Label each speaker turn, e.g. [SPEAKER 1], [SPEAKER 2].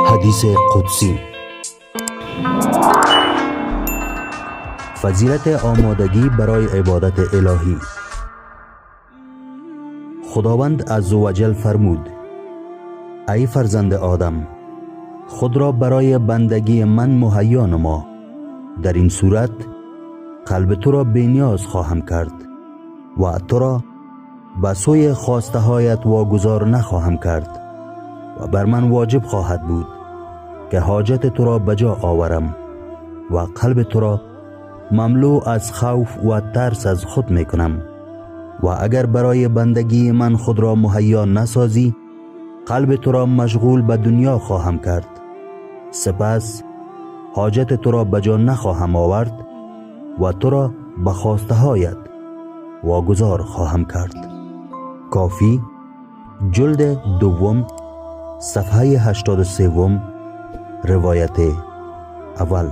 [SPEAKER 1] حدیث قدسی. فضیلت آمادگی برای عبادت الهی. خداوند عزوجل فرمود: ای فرزند آدم، خود را برای بندگی من مهیا نما. در این صورت قلب تو را بی‌نیاز خواهم کرد و تو را به سوی خواسته هایت واگذار نخواهم کرد و بر من واجب خواهد بود که حاجت تو را بجا آورم و قلب تو را مملو از خوف و ترس از خود می کنم. و اگر برای بندگی من خود را مهیا نسازی، قلب تو را مشغول به دنیا خواهم کرد. سپس حاجت تو را بجا نخواهم آورد و تو را به خواسته هایت واگذار خواهم کرد. کافی جلد دوم صفحه 83، روایت اول.